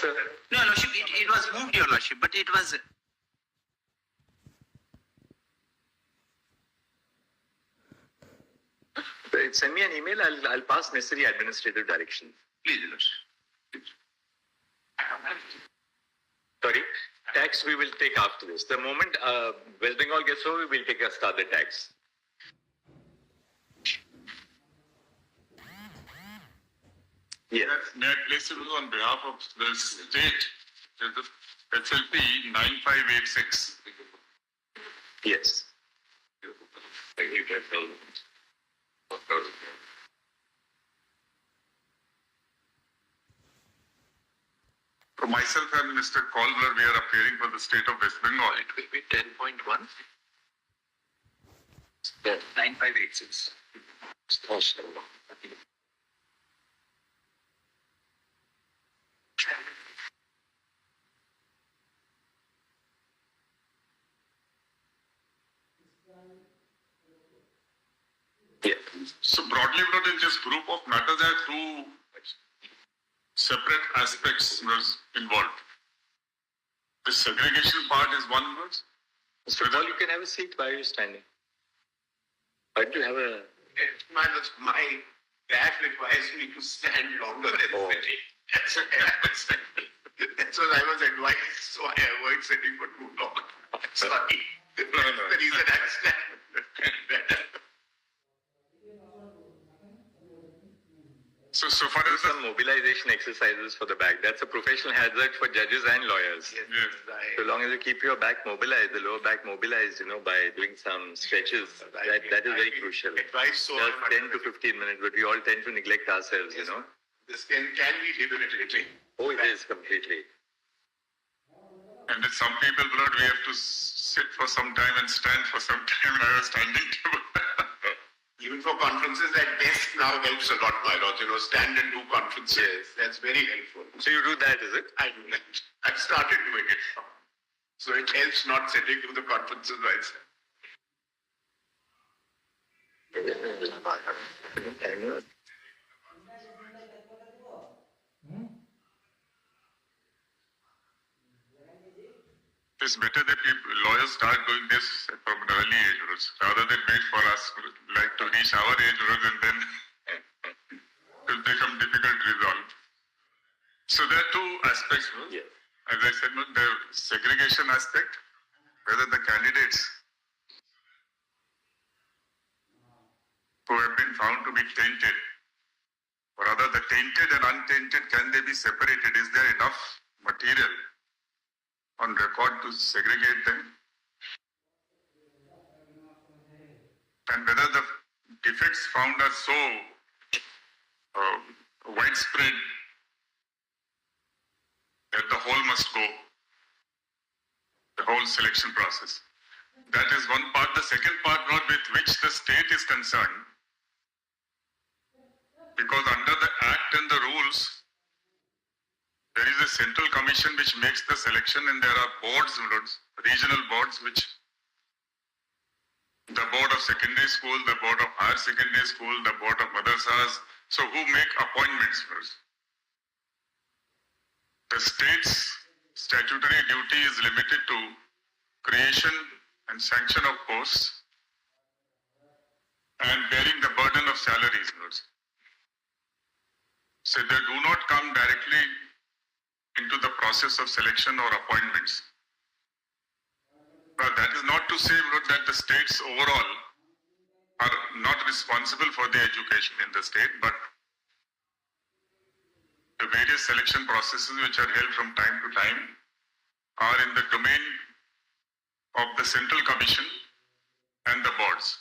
So, No, Lordship, it was moved, Your Lordship, but it was... send me an email. I'll pass necessary administrative direction. Please, Your Lordship. Sorry, tax we will take after this. The moment West Bengal gets over, we will take a start the tax. Yes. May I place it on behalf of the state? SLP 9586. Yes. Thank you, For myself and Mr. Calder, we are appearing for the state of West Bengal. It will be 10.1. Yeah, 9586. Yeah. So broadly, in this group of matters, there are two separate aspects was involved. The segregation part is one word. Mr. Paul, you can have a seat. Why are you standing? Why do you have a... My back requires me to stand longer than 30. That's what I was advised, so I avoid sitting for too long. Sorry. That's the reason I stand better. So far as some mobilization exercises for the back. That's a professional hazard for judges and lawyers. Yes. So long as you keep your back mobilized, the lower back mobilized, by doing some stretches, that is very crucial. Advice so just 10 to 15 minutes, but we all tend to neglect ourselves, This can be debilitating. Oh, it is completely. And with some people, Lord, we have to sit for some time and stand for some time. I was standing too. Even for conferences, that desk now helps a lot, my lord. Stand and do conferences. Yes. That's very helpful. So you do that, is it? I do that. I've started doing it now. So it helps not sitting through the conferences myself. It's better that lawyers start doing this from an early age, rather than wait for us to reach our age, and then it will become difficult to resolve. So there are two aspects. Yes. As I said, the segregation aspect, whether the candidates who have been found to be tainted, or rather the tainted and untainted, can they be separated? Is there enough material on record to segregate them? And whether the defects found are so widespread that the whole must go, the whole selection process. That is one part. The second part, with which the state is concerned, because under the Act and the rules, there is a central commission which makes the selection, and there are boards, regional boards, which the board of secondary school, the board of higher secondary school, the board of madrasas, so who make appointments first. The state's statutory duty is limited to creation and sanction of posts and bearing the burden of salaries. So they do not come directly into the process of selection or appointments. But that is not to say that the states overall are not responsible for the education in the state, but the various selection processes which are held from time to time are in the domain of the central commission and the boards.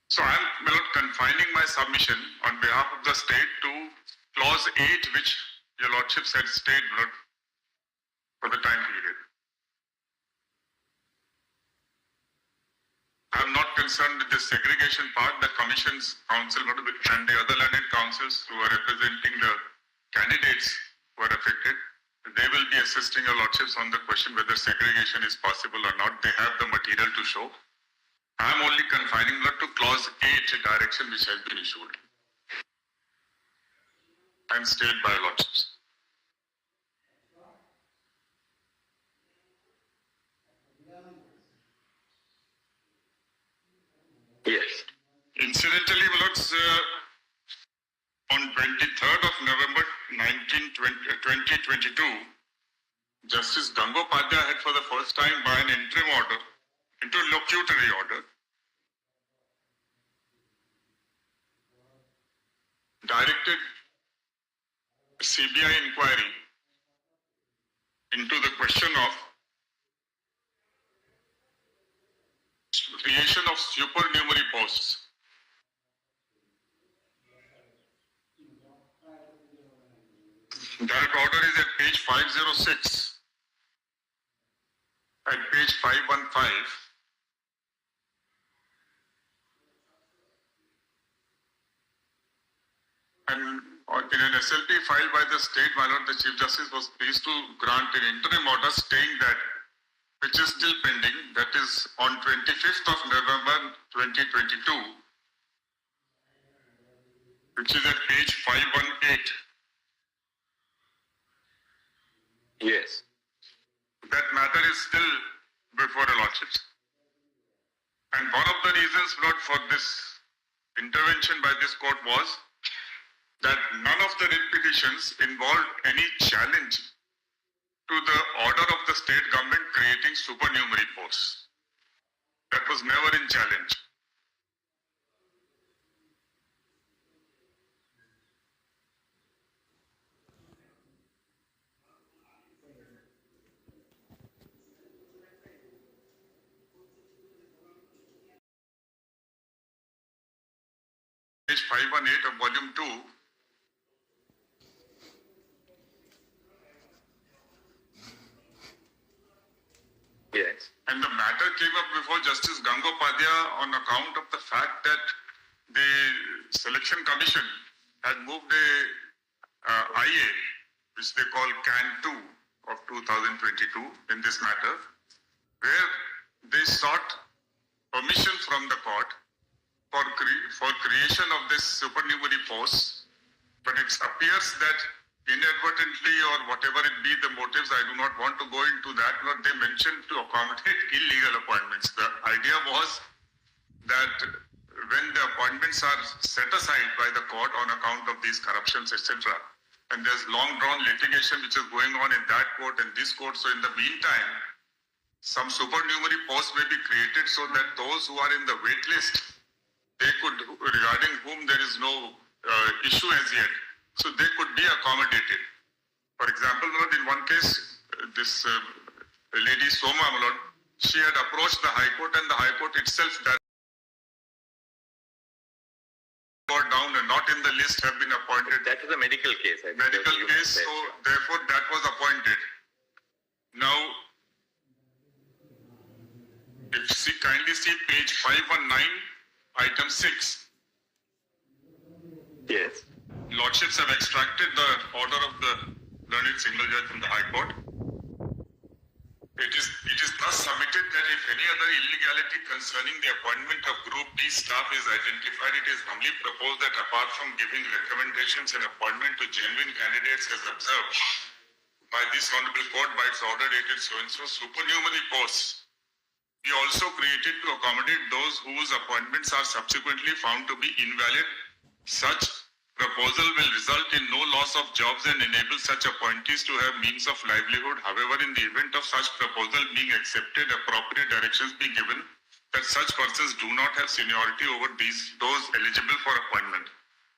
So I am not confining my submission on behalf of the state to clause 8, which your lordship said stayed for the time period. I am not concerned with the segregation part. The commission's council and the other learned councils who are representing the candidates who are affected, they will be assisting your lordships on the question whether segregation is possible or not. They have the material to show. I am only confining to clause 8 direction which has been issued. and stayed by lordships. Yes. Incidentally, my lords, on 23rd of November 2022, Justice Gangopadhyay had for the first time by an interim order, interlocutory order, directed CBI inquiry into the question of creation of supernumerary posts. That order is at page 506, at page 515. And in an SLP filed by the state, my lord, the Chief Justice was pleased to grant an interim order stating that, which is still pending, that is on 25th of November 2022, which is at page 518. Yes. That matter is still before the lordships. And one of the reasons, Lord, for this intervention by this court was that none of the writ petitions involved any challenge to the order of the state government creating supernumerary posts. That was never in challenge. Page 518 of volume 2. Yes. And the matter came up before Justice Gangopadhyay on account of the fact that the Selection Commission had moved a IA, which they call CAN 2 of 2022 in this matter, where they sought permission from the court for creation of this supernumerary posts, but it appears that inadvertently or whatever it be the motives, I do not want to go into that, but they mentioned to accommodate illegal appointments. The idea was that when the appointments are set aside by the court on account of these corruptions, etc., and there's long drawn litigation which is going on in that court and this court, so in the meantime, some supernumerary posts may be created so that those who are in the wait list, they could, regarding whom there is no issue as yet, so they could be accommodated. For example, in one case, this lady Soma, she had approached the High Court and the High Court itself that got down and not in the list have been appointed. That is a medical case. I think. Medical case, so therefore that was appointed. Now, if you kindly see page 519, item 6. Yes. Lordships have extracted the order of the learned single judge from the High Court. It is thus submitted that if any other illegality concerning the appointment of Group D staff is identified, it is humbly proposed that apart from giving recommendations and appointment to genuine candidates as observed by this Honorable Court by its order dated so-and-so, supernumerary posts be also created to accommodate those whose appointments are subsequently found to be invalid. Such proposal will result in no loss of jobs and enable such appointees to have means of livelihood. However, in the event of such proposal being accepted, appropriate directions be given that such persons do not have seniority over those eligible for appointment.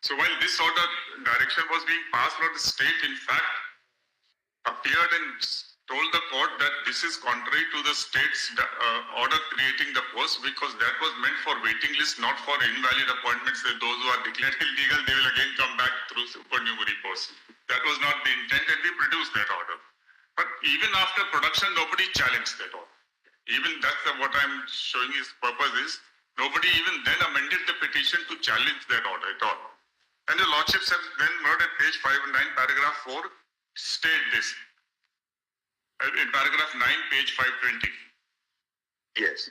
So while this order direction was being passed, the state in fact appeared and told the court that this is contrary to the state's order creating the post, because that was meant for waiting list, not for invalid appointments. That those who are declared illegal, they will again come back through supernumerary posts. That was not the intent, and we produced that order. But even after production, nobody challenged that order. Even that's what I'm showing his purpose is, nobody even then amended the petition to challenge that order at all. And the lordships have then heard at page 509, paragraph 4, state this. In paragraph 9, page 520. Yes.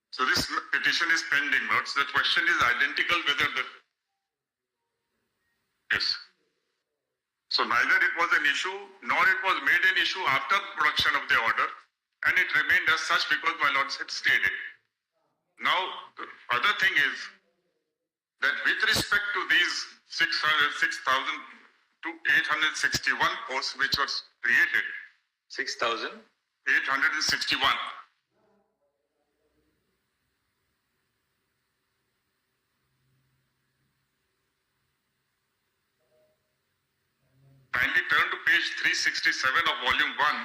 So this petition is pending, notes. The question is identical whether the... Yes. So neither it was an issue, nor it was made an issue after production of the order, and it remained as such because my lords had stayed it. Now, the other thing is that with respect to these 6,861 posts which was created, 6,000. 861. Kindly turn to page 367 of volume 1.